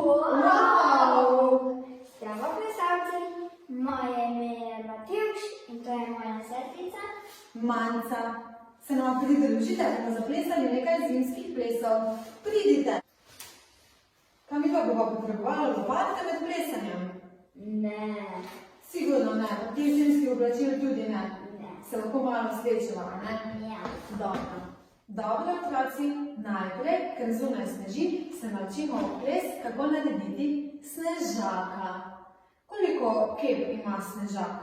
Wow! Zdravo, plesalci! Moje ime je Matevž in to je moja sestrica Manca. Se nam pridružite, da bomo zaplesali nekaj zimskih plesov. Pridite! Kaj mi pa bova potrebovala lopatke med plesanjem? Ne. Sigurno ne, pa ti zimski oblačil tudi ne. Ne. Se lahko malo slečeva, ne? Ja. Dobro. Dobro, otroci, najprej, ker zunaj sneži, se naučimo ples, kako narediti snežaka. Koliko kep ima snežak?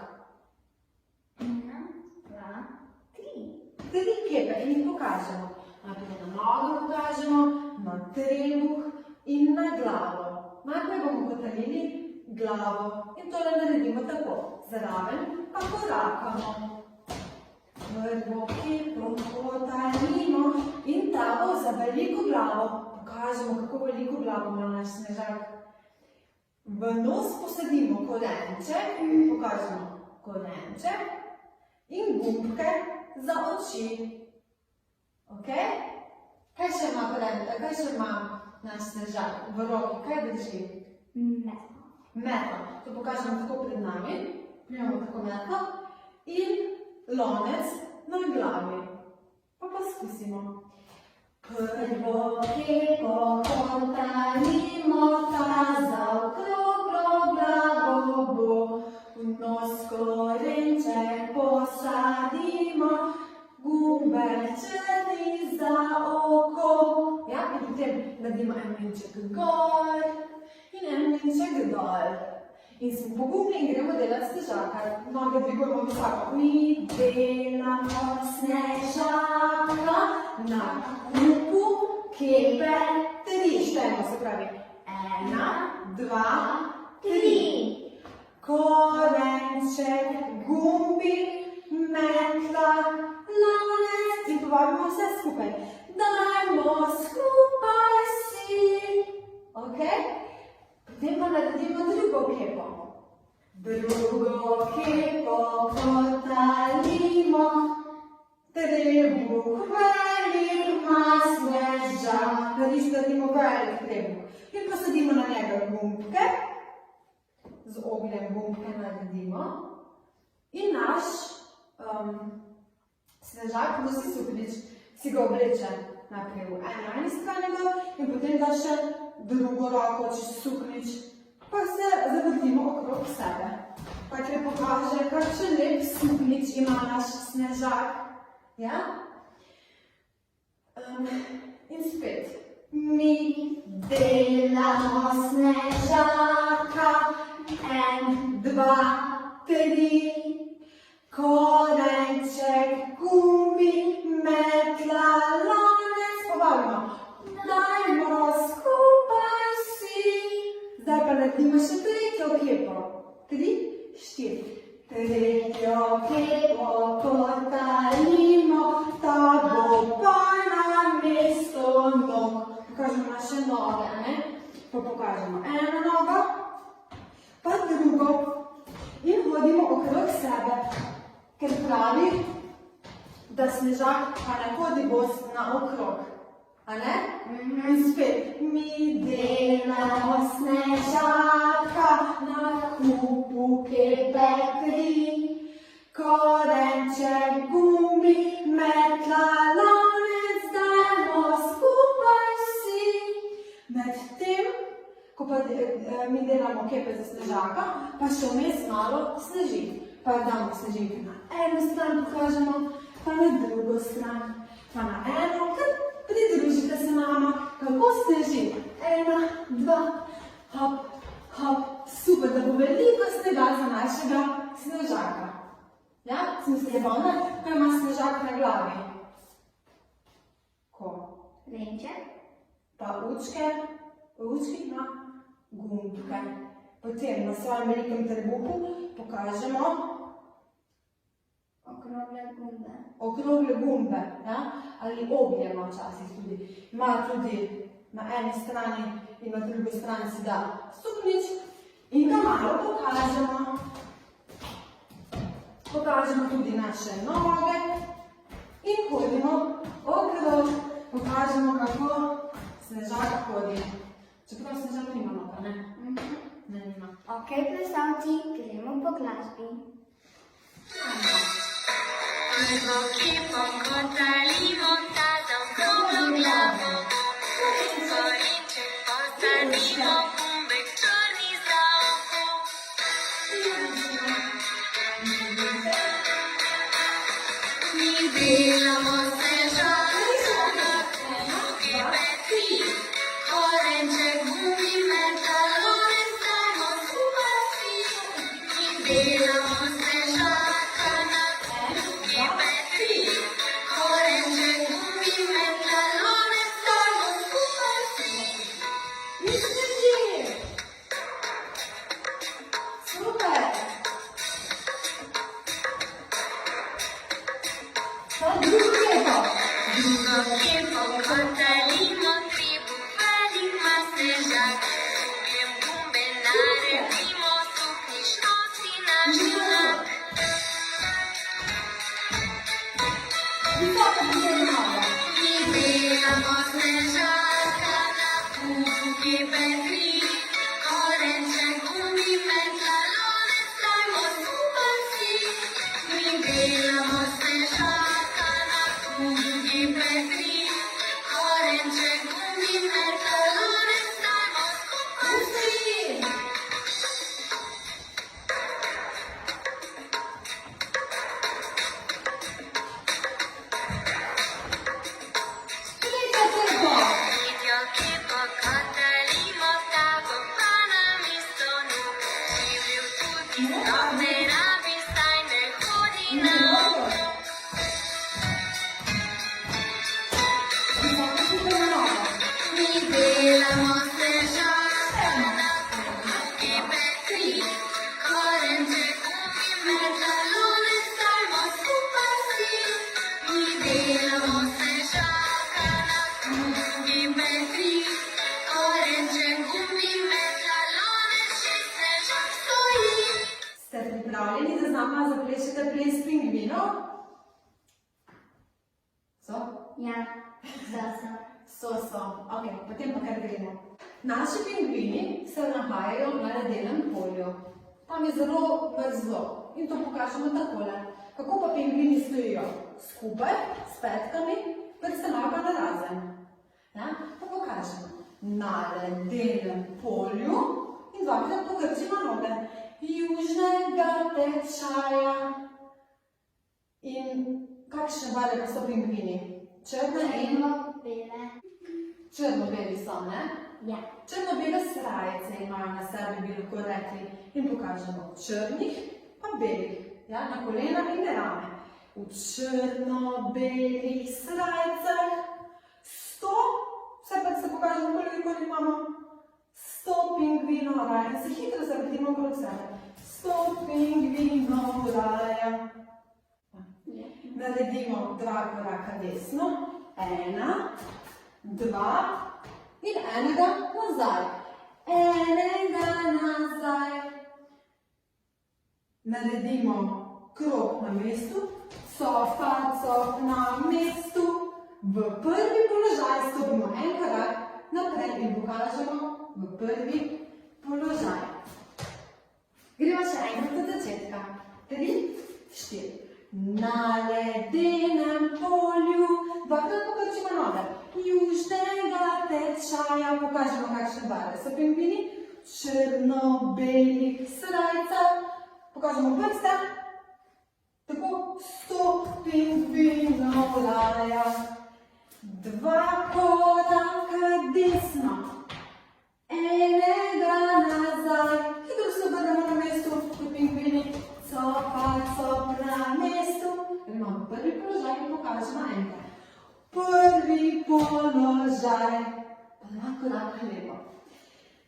1, 2, 3. 3 kepe in jih pokažemo. Najprej na nogo pokažemo, na trebuh in na glavo. Najprej bomo kotalili glavo in tole naredimo tako. Zraven pa korakamo. Prvo kepo kotalimo in ta bo za veliko glavo. Pokažemo, kako veliko glavo ima naš snežak. V nos posadimo korenček, pokažemo korenček in gumbke za oči. Ok? Kaj še ima korenček? Kaj še ima naš snežak v roki? Kaj drži? Meto. Meto. To pokažemo tako pred nami. Primamo tako meto. In lonec na glavi. Pa poskusimo. Prvo kepo kotalimo, ta zaokroglo glavo bo. V nos korenček posadimo, gumbe črni za oko. Ja, in potem naredimo en mlinček gor in en mlinček dol. In smo pogumni in gremo delati snežaka. Noge dvigujemo visoko. Mi delamo snežaka na kupu kepe 3. Štejemo, se pravi 1, 2, 3. Korenček, gumbi, metla, lonec in povabimo vse skupaj. Dajmo skupaj si. Ok? Potem pa naredimo drugo kepo. Drugo kepo kotalimo, trebuh velik ima snežak. Naredimo velik trebuh. In posadimo na njega gumbke. Z ogljem gumbke naredimo. In naš snežak nosi suknjič, si ga obleče najprej v eni strani in potem da še drugo roko čez suknjič, pa se zavrtimo okrog sebe. Pa ti pokaže, kakšen lep suknjič ima naš snežak. Ja? In spet. Mi delamo snežaka, 1, 2, 3. Korenček, gumbi, metla, lonec, povabimo. Dajmo skupaj si. Zdaj pa naredimo še tretjo kepo. 3, 4. Tretjo kepo kotalimo, ta bo pa na mesto nog. Pokažemo naše noge, ne? Pa pokažemo eno nogo, pa drugo. In hodimo okrog sebe, ker pravi, da snežak pa ne hodi bos naokrog. A ne? In spet. Mi delamo snežaka na kupu kepe 3. Korenček, gumbi, metla, lonec, dajmo skupaj si. Medtem, ko pa mi delamo kepe za snežaka, pa še vmes malo sneži. Pa damo snežinke na eno stran, pokažemo, pa na drugo stran, pa na eno, pridružite se nama, kako sneži. 1, 2, hop, hop, super, da bo veliko snega za našega snežaka. Ja, smo se zapomnili, kaj ima snežak na glavi? Ko? Renček. Pa učke, učki ima gumbke. Potem na svojem velikem trebuhu pokažemo Okrogle gumbe. Okrogle gumbe, ja? Ali oglje ima včasih tudi. Ima tudi na eni strani in na drugi strani si da suknjič in ga malo pokažemo. Pokažemo tudi naše noge in hodimo okrog. Pokažemo, kako snežak hodi. Čeprav snežak nima noga. Ok, plesalci, gremo po glasbi. Prvo kipo kotalimo, tata okroglo glavo. Korenček posadimo, gumbek črni za oko. Mi delamo snežaka, drugi petri. Korenček, gumbi, metalonec, dajmo skupaj vsi. Mi delamo snežaka na drugi petri. Korenček, gumbi, metalonec, dajmo skupaj vsi. Mislim, že. Super. Pa drugo lepo. Drugo kepo kotalimo, tribu valimo snežak. Druge gumbe naredimo, stopniš nosi naš junak. Visoko potem Mi delamo snežaka na drugi petri. Korenček, gumbi, metalonec, dajmo skupaj vsi. Mi delamo snežaka na drugi petri. Korenček, gumbi, metalonec, dajmo skupaj vsi. Tretja tempo. Tretjo kepo kotalimo, tako pa namesto nog. Živel tudi strop ne rabi, saj ne hodi na oko. Visoko potem nogo. Mi delamo snežaka na drugi petri. Korenček, gumbi, metalonec, dajmo skupaj vsi. Mi delamo snežaka na drugi petri. Korenček, gumbi, metalonec, še snežak stoji. Ste pripravljeni, da z nama zaplešete ples pingvinov? So? Ja, zase. So. Ok, potem pa kar gremo. Naši pingvini se nahajajo na ledenem polju. Tam je zelo mrzlo in to pokažemo takole. Kako pa pingvini stojijo? Skupaj, s petkami, prste noga narazen. Ja? Pa pokažemo. Na ledenem polju in dvakrat pokrčimo noge. Južnega tečaja. In kakšne barve pa so pingvini? Črne in Bele. črno-beli so, ne? Ja. Črno-bele srajice imajo na sebi, bi lahko rekli. In pokažemo črnih pa belih. Ja, na kolena in na rame. V črno-belih srajicah 100, vse pa se pokažemo, koliko imamo. 100 pingvinov raja. In se hitro zavrtimo okrog sebe. 100 pingvinov raja. Naredimo 2 koraka desno. 1, 2 in enega nazaj. Enega nazaj. Naredimo krog na mestu. Cofa, cof na mestu. V prvi položaj stopimo en korak naprej in pokažemo v prvi položaj. Gremo še enkrat od začetka. 3, 4. Na ledenem polju, dvakrat pokrčimo noge. Južnega tečaja, pokažemo kakšne barve so pingvini. Črno-belih srajcah, pokažemo prste. Tako 100 pingvinov raja. 2 koraka desno. Enega nazaj. Hitro se obrnemo na mestu, kot pingvini. Cofa, cop na mestu. Gremo v prvi položaj in pokažemo enkrat. Prvi položaj. Pa 2 koraka levo.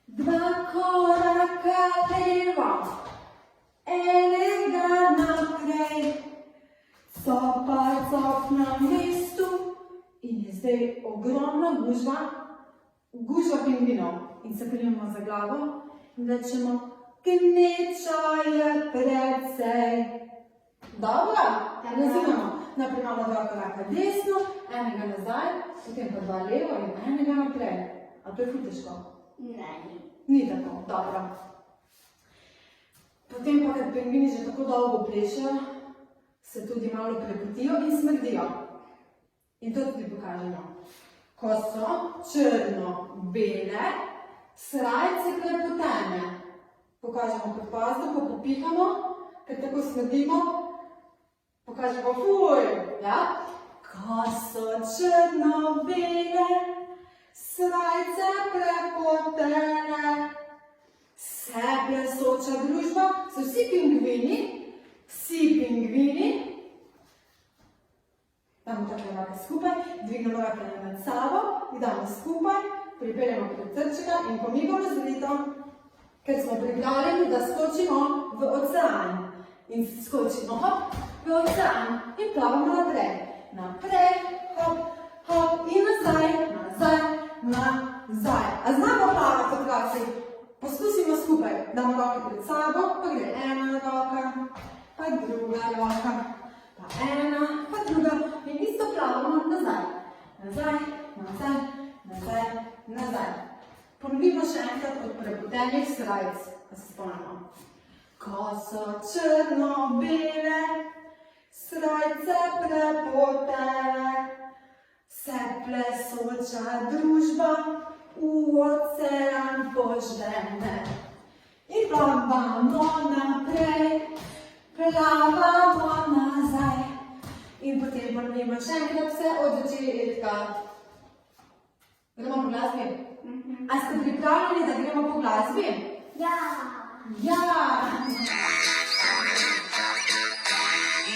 2 koraka levo. Enega naprej. Cofa, cop na mestu. In je zdaj ogromna gužva pingvinov. In se primemo za glavo in rečemo, gneča je precej. Dobro? Razumemo. Najprej imamo 2 koraka desno, enega nazaj, potem pa 2 levo in enega naprej. A to je ful težko? Ne, ni. Ni tako. Dobro. Potem pa, ker pingvini že tako dolgo plešejo, se tudi malo prepotijo in smrdijo. In to tudi pokažemo. Ko so črno-bele, srajce prepotene. Pokažemo kot pazdo, ko popihamo, ker tako smrdimo. Pokažemo fuj, ja? Ko so črno-bele, srajce prepotene, se plesoča družba, so vsi pingvini, damo takle roke skupaj, dvignemo roke nad sabo, jih damo skupaj, pripeljemo pred srčka in pomigamo z vritom, ker smo pripravljeni, da skočimo v ocean. In skočimo, hop, v ocean in plavamo naprej. Naprej, hop, hop in nazaj, nazaj, nazaj. A znamo plavati otroci? Poskusimo skupaj. Damo roke pred sabo, pa gre ena roka, pa druga roka, pa ena, pa druga. In isto plavamo nazaj. Nazaj, nazaj, nazaj, nazaj. Ponovimo še enkrat od prepotenih srajc, da se spomnimo. Ko so črno-bele, srajce prepotene, se plesoča družba v ocean požene. In plavamo naprej, plavamo nazaj. In potem ponovimo še enkrat vse od začetka. Gremo po glasbi? A ste pripravljeni, da gremo po glasbi? Ja! Ja!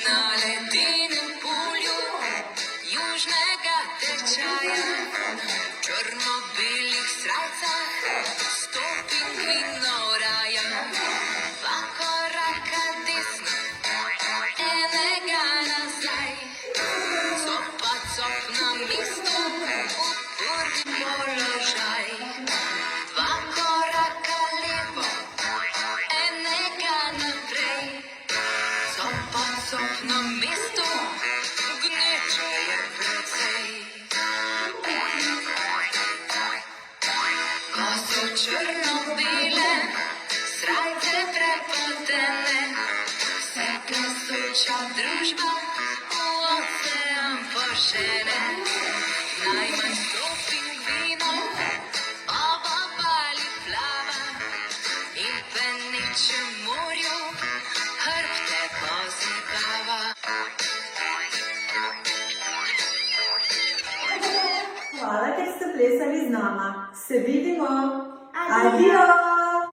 Na ledenem polju južnega tečaja, črno-belih srajcah, sto pingvinov raja. Dva koraka desno, enega nazaj, cop pa cop na mestu, v prvi položaj. Dva koraka levo, enega naprej, cop pa cop na mestu, gneče je precej. Ko so črno-bele, srajce prepotene, se plesoča družba v ocean požene. Najmanj sto pingvinov ob obali plava in v peničem morju hrbte pozibava. Hvala, ker ste plesali z nama. Se vidimo. Adijo. Adijo.